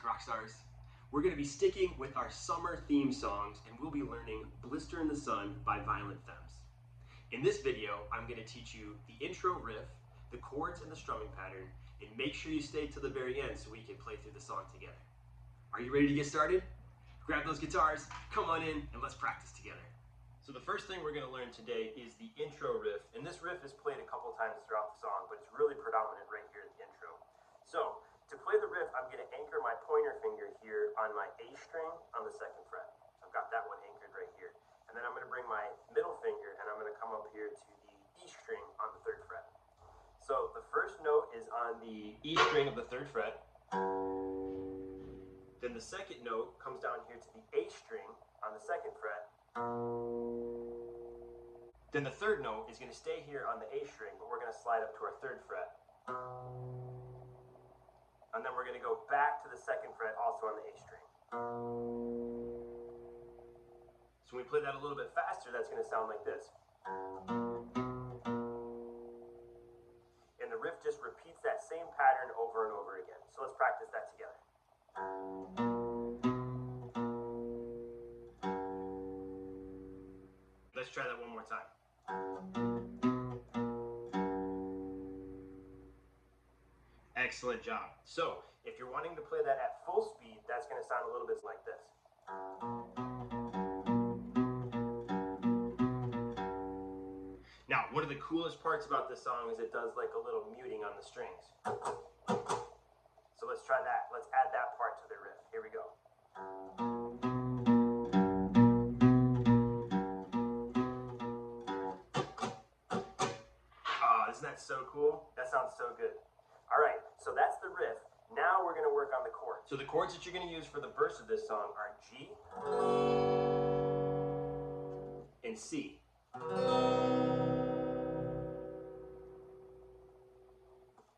music rock stars. We're going to be sticking with our summer theme songs, and we'll be learning Blister in the Sun by Violent Femmes. In this video, I'm going to teach you the intro riff, the chords and the strumming pattern, and make sure you stay till the very end so we can play through the song together. Are you ready to get started? Grab those guitars, come on in, and let's practice together. So the first thing we're going to learn today is the intro riff, and this riff is played a couple times throughout the song, but it's really predominant right here at the intro. So, to play the riff, I'm going to anchor my pointer finger here on my A string on the 2nd fret. So I've got that one anchored right here. And then I'm going to bring my middle finger and I'm going to come up here to the E string on the 3rd fret. So the first note is on the E string of the 3rd fret. Then the second note comes down here to the A string on the 2nd fret. Then the third note is going to stay here on the A string, but we're going to slide up to our 3rd fret. And then we're going to go back to the 2nd fret, also on the A string. So when we play that a little bit faster, that's going to sound like this. And the riff just repeats that same pattern over and over again. So let's practice that together. Let's try that one more time. Excellent job. So, if you're wanting to play that at full speed, that's going to sound a little bit like this. Now, one of the coolest parts about this song is it does like a little muting on the strings. So let's try that. Let's add that part to the riff. Here we go. Isn't that so cool? That sounds so good. All right, so that's the riff. Now we're going to work on the chords. So the chords that you're going to use for the verse of this song are G and C.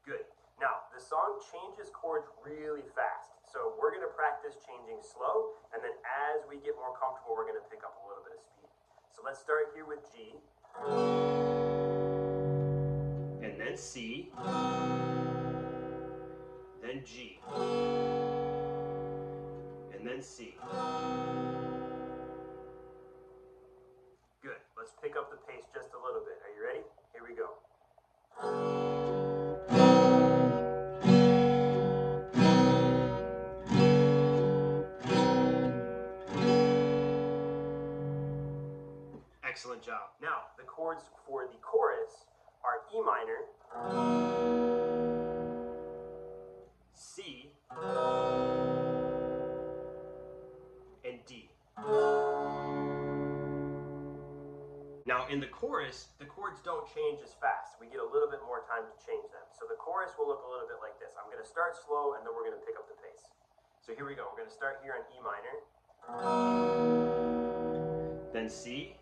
Good. Now, the song changes chords really fast. So we're going to practice changing slow, and then as we get more comfortable, we're going to pick up a little bit of speed. So let's start here with G. And then C, then G, and then C. Good. Let's pick up the pace just a little bit. Are you ready? Here we go. Excellent job. Now, the chords for the chorus are E minor, C, and D. Now in the chorus, the chords don't change as fast. We get a little bit more time to change them. So the chorus will look a little bit like this. I'm going to start slow and then we're going to pick up the pace. So here we go. We're going to start here on E minor, then C.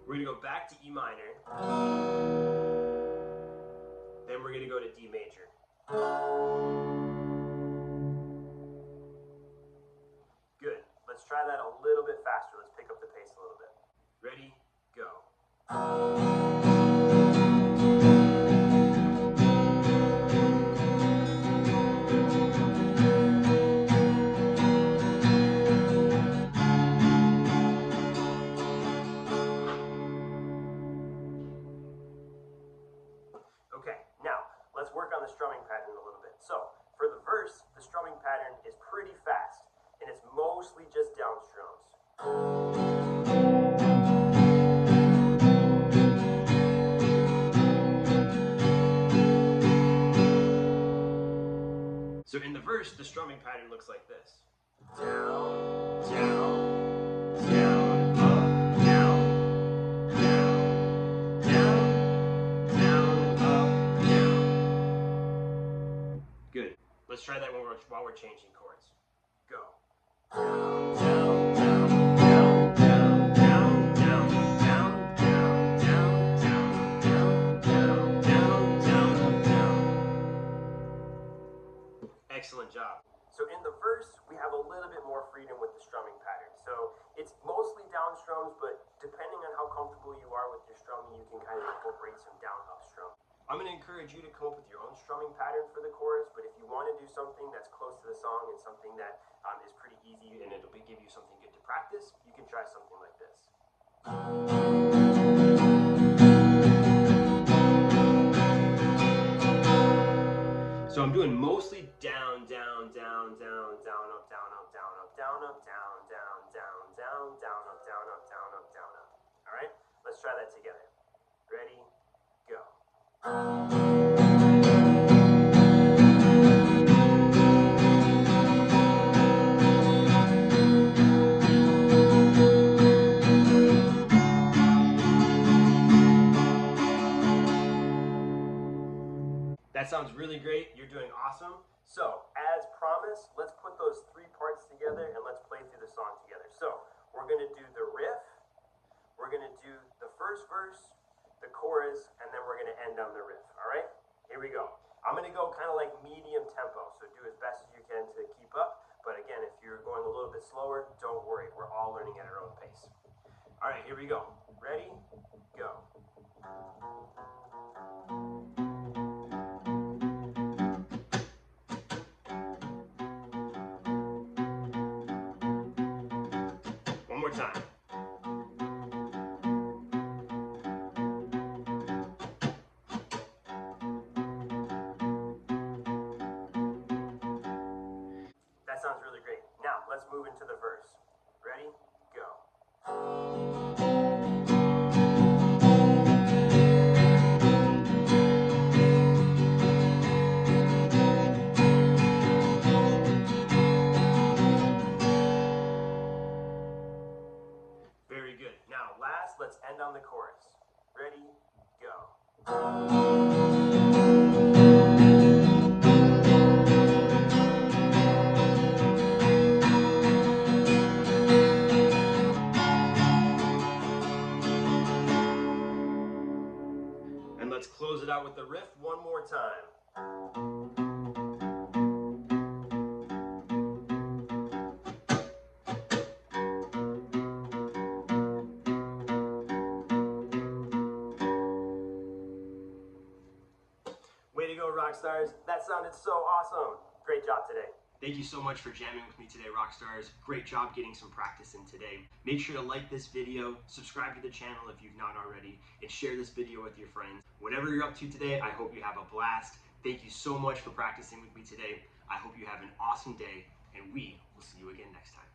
We're going to go back to E minor, then we're going to go to D major. Good. Let's try that a little bit faster. Let's pick up the pace a little bit. Ready? Go. Okay, now let's work on the strumming pattern a little bit. So, for the verse, the strumming pattern is pretty fast, and it's mostly just down strums. So in the verse, the strumming pattern looks like this. Down, down, down, up, down, down, down, down, up, down. Good. Let's try that while we're changing chords. Go. Down, down, down, down, down, down, down, down, down, down, down, down, down, down. Excellent job. So in the verse, we have a little bit more freedom with the strumming pattern. So it's mostly down strums, but depending on how comfortable you are with your strumming, you can kind of incorporate some down up strum. I'm going to encourage you to come up with your own strumming pattern for the chorus, but if you want to do something that's close to the song and something that is pretty easy and it'll give you something good to practice, you can try something like this. So I'm doing mostly down, down, down, down, down, up, down, up, down, up, down, up, down, down, down, down, down, up, down, up, down, up, down, up. All right, let's try that together. Ready, go. That sounds really great. You're doing awesome. So, as promised, let's put those three parts together and let's play through the song together. So, we're going to do the riff, we're going to do the first verse, the chorus, and then we're going to end on the riff. All right? Here we go. I'm going to go kind of like medium tempo, so do as best as you can to keep up. But again, if you're going a little bit slower, don't worry. We're all learning at our own pace. All right, here we go. Ready? Go. One more time. That sounds really great. Now, let's move into the verse. Ready? Go. Very good. Now, last, let's end on the chorus. Ready? Go. And let's close it out with the riff one more time. Way to go, rock stars. That sounded so awesome. Great job today. Thank you so much for jamming with me today, rock stars. Great job getting some practice in today. Make sure to like this video, subscribe to the channel if you've not already, and share this video with your friends. Whatever you're up to today, I hope you have a blast. Thank you so much for practicing with me today. I hope you have an awesome day, and we will see you again next time.